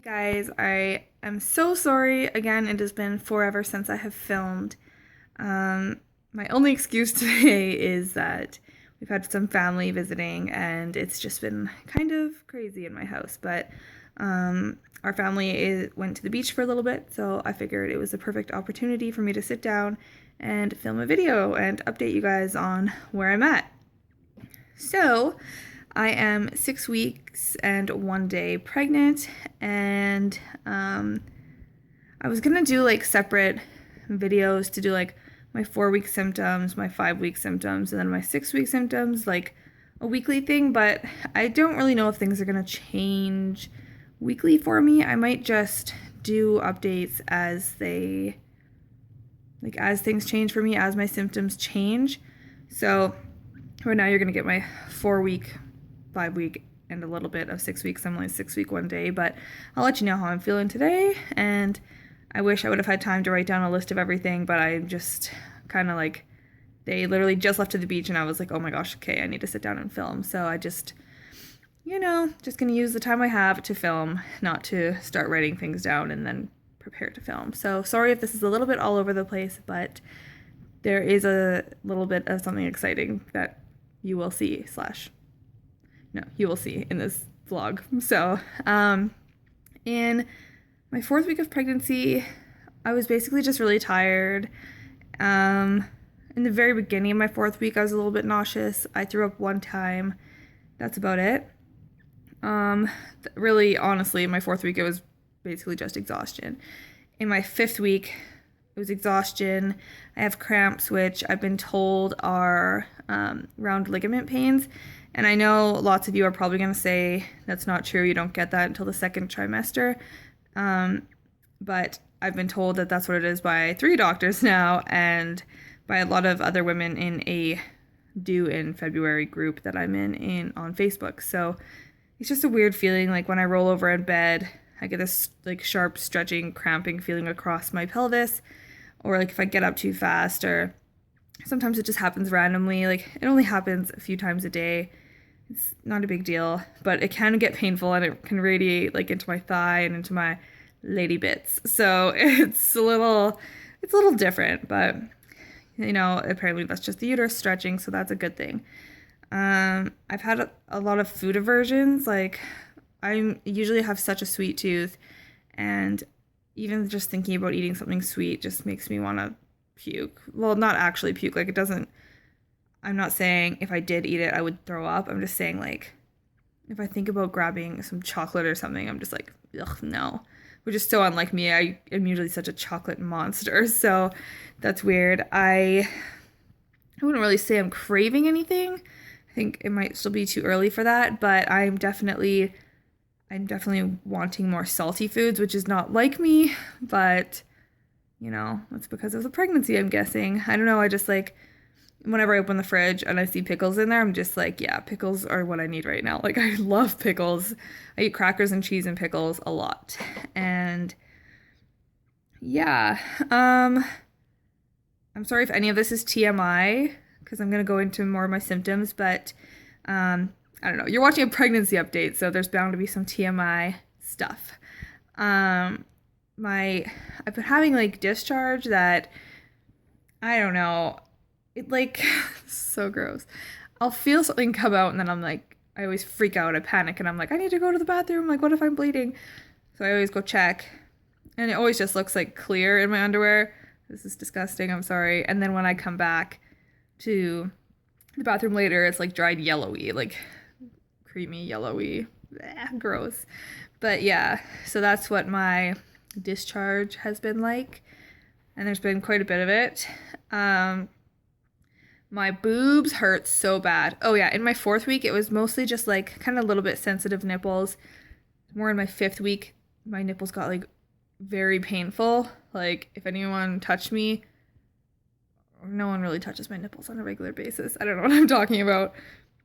Guys, I am so sorry. Again, it has been forever since I have filmed. My only excuse today is that we've had some family visiting and it's just been kind of crazy in my house. But our family went to the beach for a little bit, so I figured it was the perfect opportunity for me to sit down and film a video and update you guys on where I'm at. So, I am 6 weeks and 1 day pregnant, and I was gonna do like separate videos to do like my 4 week symptoms, my 5 week symptoms, and then my 6 week symptoms, like a weekly thing, but I don't really know if things are gonna change weekly for me. I might just do updates as as things change for me, as my symptoms change. So right now you're gonna get my 4 week, 5 week, and a little bit of 6 weeks. I'm only 6 week 1 day, but I'll let you know how I'm feeling today. And I wish I would have had time to write down a list of everything, but I just kind of like, they literally just left to the beach and I was like, oh my gosh, okay, I need to sit down and film. So I just, just gonna use the time I have to film, not to start writing things down and then prepare to film. So sorry if this is a little bit all over the place, but there is a little bit of something exciting that you will see you will see in this vlog. So, in my 4th week of pregnancy, I was basically just really tired. In the very beginning of my 4th week, I was a little bit nauseous. I threw up one time. That's about it. Really, honestly, in my 4th week, it was basically just exhaustion. In my 5th week, it was exhaustion. I have cramps, which I've been told are round ligament pains. And I know lots of you are probably going to say that's not true. You don't get that until the second trimester. But I've been told that that's what it is by 3 doctors now and by a lot of other women in a due in February group that I'm in on Facebook. So it's just a weird feeling. Like when I roll over in bed, I get this like sharp stretching, cramping feeling across my pelvis. Or like if I get up too fast, or sometimes it just happens randomly. Like it only happens a few times a day. It's not a big deal, but it can get painful and it can radiate like into my thigh and into my lady bits. So it's a little different, but apparently that's just the uterus stretching, so that's a good thing. I've had a lot of food aversions. Like I usually have such a sweet tooth, and even just thinking about eating something sweet just makes me want to puke. Well, not actually puke. Like it doesn't, I'm not saying if I did eat it, I would throw up. I'm just saying like, if I think about grabbing some chocolate or something, I'm just like, ugh, no. Which is so unlike me. I am usually such a chocolate monster. So that's weird. I wouldn't really say I'm craving anything. I think it might still be too early for that, but I'm definitely wanting more salty foods, which is not like me, but that's because of the pregnancy, I'm guessing. I don't know, I just like, whenever I open the fridge and I see pickles in there, I'm just like, yeah, pickles are what I need right now. Like I love pickles. I eat crackers and cheese and pickles a lot. And yeah, I'm sorry if any of this is TMI, because I'm going to go into more of my symptoms, but I don't know. You're watching a pregnancy update, so there's bound to be some TMI stuff. I've been having like discharge that, I don't know, it like, so gross. I'll feel something come out and then I'm like, I always freak out, I panic, and I'm like, I need to go to the bathroom, like what if I'm bleeding? So I always go check, and it always just looks like clear in my underwear. This is disgusting, I'm sorry. And then when I come back to the bathroom later, it's like dried yellowy, like creamy yellowy, gross. But yeah, so that's what my discharge has been like, and there's been quite a bit of it. My boobs hurt so bad. Oh yeah, in my 4th week, it was mostly just like kind of a little bit sensitive nipples. More in my 5th week, my nipples got like very painful. Like if anyone touched me, no one really touches my nipples on a regular basis. I don't know what I'm talking about.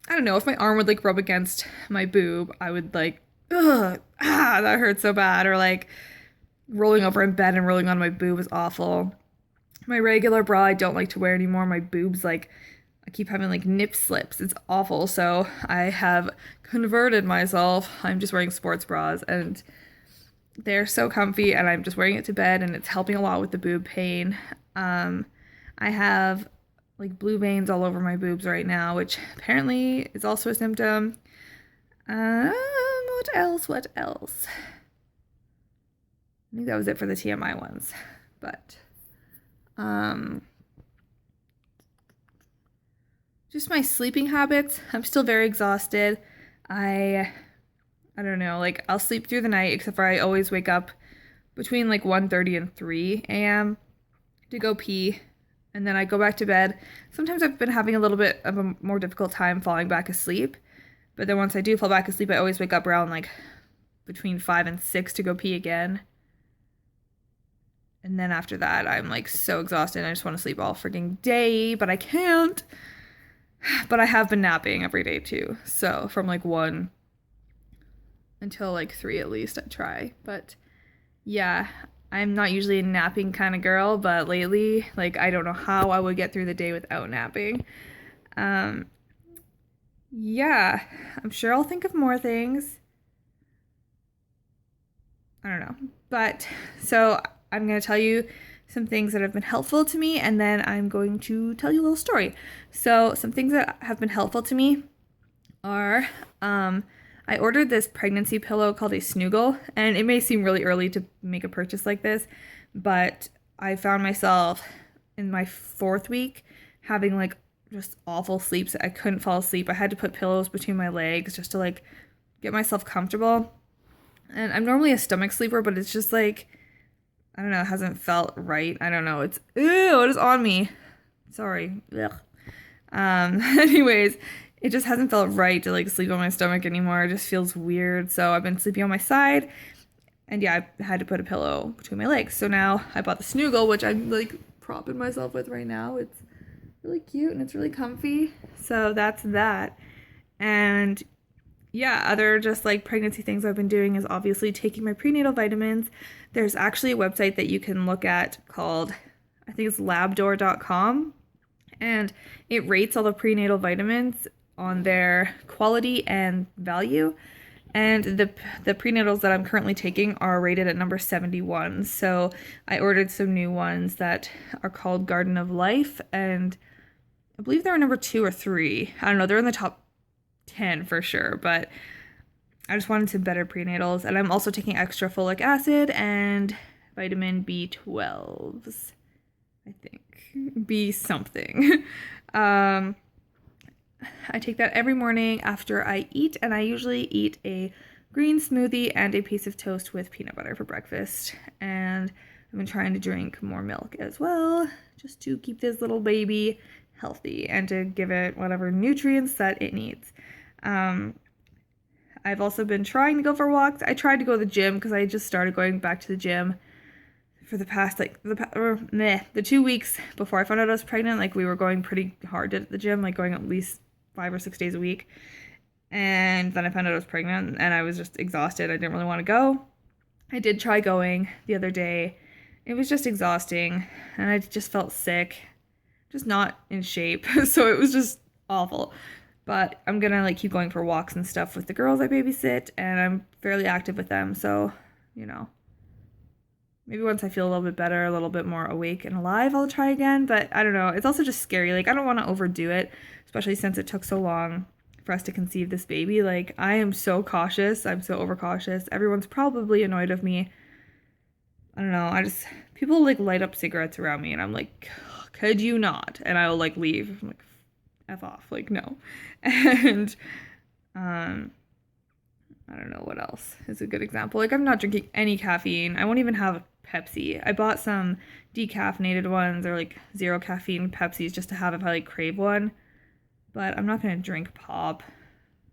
I don't know, if my arm would like rub against my boob, I would like, ugh, that hurts so bad. Or like rolling over in bed and rolling on my boob is awful. My regular bra I don't like to wear anymore. My boobs, like, I keep having like nip slips. It's awful. So I have converted myself. I'm just wearing sports bras, and They're so comfy, and I'm just wearing it to bed, and it's helping a lot with the boob pain. I have like blue veins all over my boobs right now, which apparently is also a symptom. What else? What else? I think that was it for the TMI ones. But just my sleeping habits. I'm still very exhausted. I don't know, like I'll sleep through the night, except for I always wake up between like 1:30 and 3 a.m. to go pee, and then I go back to bed. Sometimes I've been having a little bit of a more difficult time falling back asleep, but then once I do fall back asleep, I always wake up around like between 5 and 6 to go pee again. And then after that, I'm like so exhausted and I just want to sleep all freaking day, but I can't. But I have been napping every day too. So from like 1 until like 3 at least, I try. But yeah, I'm not usually a napping kind of girl, but lately, like I don't know how I would get through the day without napping. Yeah, I'm sure I'll think of more things. I don't know. But so I'm going to tell you some things that have been helpful to me, and then I'm going to tell you a little story. So some things that have been helpful to me are I ordered this pregnancy pillow called a Snuggle, and it may seem really early to make a purchase like this, but I found myself in my 4th week having like just awful sleeps. I couldn't fall asleep. I had to put pillows between my legs just to like get myself comfortable. And I'm normally a stomach sleeper, but it's just like, I don't know, it hasn't felt right. I don't know. It's, ew, it is on me. Sorry. Ugh. Anyways, it just hasn't felt right to like sleep on my stomach anymore. It just feels weird. So I've been sleeping on my side, and yeah, I had to put a pillow between my legs. So now I bought the Snuggle, which I'm like propping myself with right now. It's really cute and it's really comfy. So that's that. And yeah, other just like pregnancy things I've been doing is obviously taking my prenatal vitamins. There's actually a website that you can look at called, I think it's labdoor.com, and it rates all the prenatal vitamins on their quality and value. And the prenatals that I'm currently taking are rated at number 71. So I ordered some new ones that are called Garden of Life, and I believe they're number 2 or 3. I don't know, they're in the top 10 for sure, but I just wanted some better prenatals. And I'm also taking extra folic acid and vitamin B12s, I think. B something. I take that every morning after I eat, and I usually eat a green smoothie and a piece of toast with peanut butter for breakfast. And I've been trying to drink more milk as well, just to keep this little baby healthy and to give it whatever nutrients that it needs. I've also been trying to go for walks. I tried to go to the gym because I just started going back to the gym for the past the 2 weeks before I found out I was pregnant. Like we were going pretty hard at the gym, like going at least 5 or 6 days a week. And then I found out I was pregnant and I was just exhausted. I didn't really want to go. I did try going the other day. It was just exhausting and I just felt sick, just not in shape. So it was just awful. But I'm gonna like keep going for walks and stuff with the girls I babysit, and I'm fairly active with them. So, you know, maybe once I feel a little bit better, a little bit more awake and alive, I'll try again. But I don't know. It's also just scary. Like I don't want to overdo it, especially since it took so long for us to conceive this baby. Like I am so cautious. I'm so overcautious. Everyone's probably annoyed of me. I don't know. People like light up cigarettes around me, and I'm like, could you not? And I'll like leave. I'm like, F off, like no. And I don't know what else is a good example. Like I'm not drinking any caffeine. I won't even have a Pepsi. I bought some decaffeinated ones or like 0 caffeine Pepsis just to have if I like crave one. But I'm not gonna drink pop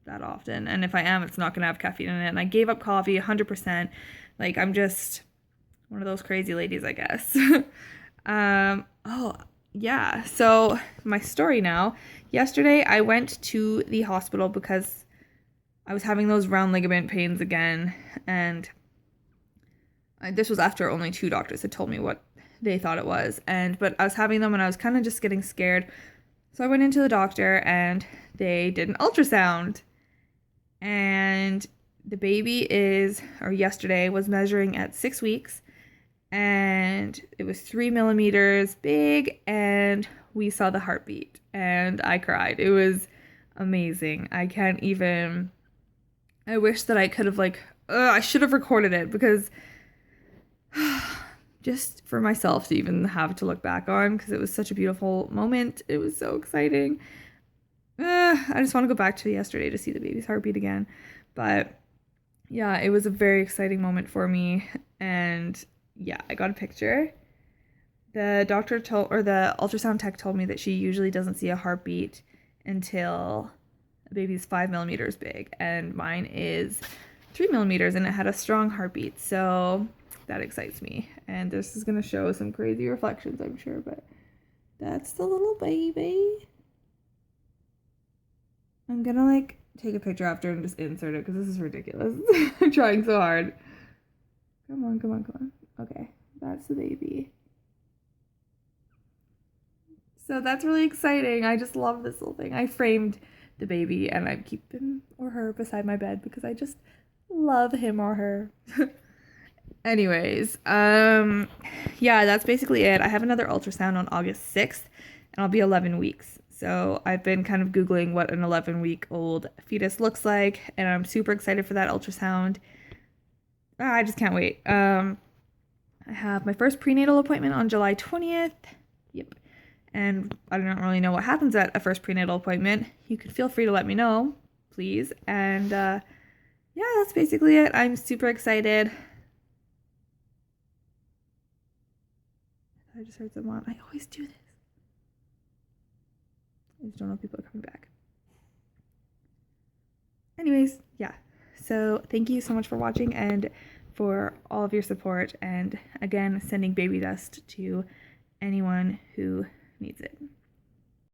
that often. And if I am, it's not gonna have caffeine in it. And I gave up coffee 100%. Like I'm just one of those crazy ladies, I guess. Oh yeah, so my story now. Yesterday I went to the hospital because I was having those round ligament pains again, and this was after only 2 doctors had told me what they thought it was, but I was having them and I was kind of just getting scared. So I went into the doctor and they did an ultrasound, and the baby yesterday was measuring at 6 weeks, and it was 3 millimeters big, and we saw the heartbeat, and I cried. It was amazing. I wish that I could have I should have recorded it, because just for myself to even have to look back on, because it was such a beautiful moment. It was so exciting. I just want to go back to yesterday to see the baby's heartbeat again. But yeah, it was a very exciting moment for me. And yeah, I got a picture. The ultrasound tech told me that she usually doesn't see a heartbeat until a baby's 5 millimeters big, and mine is 3 millimeters, and it had a strong heartbeat. So that excites me. And this is gonna show some crazy reflections, I'm sure, but that's the little baby. I'm gonna take a picture after and just insert it, because this is ridiculous. I'm trying so hard. Come on, come on, come on. Okay, that's the baby. So that's really exciting. I just love this little thing. I framed the baby, and I keep him or her beside my bed because I just love him or her. Anyways, yeah, that's basically it. I have another ultrasound on August 6th, and I'll be 11 weeks. So I've been kind of Googling what an 11-week-old fetus looks like, and I'm super excited for that ultrasound. I just can't wait. I have my first prenatal appointment on July 20th. Yep. And I don't really know what happens at a first prenatal appointment. You can feel free to let me know, please. And yeah, that's basically it. I'm super excited. I just heard someone. I always do this. I just don't know if people are coming back. Anyways, yeah. So thank you so much for watching and for all of your support. And again, sending baby dust to anyone who needs it.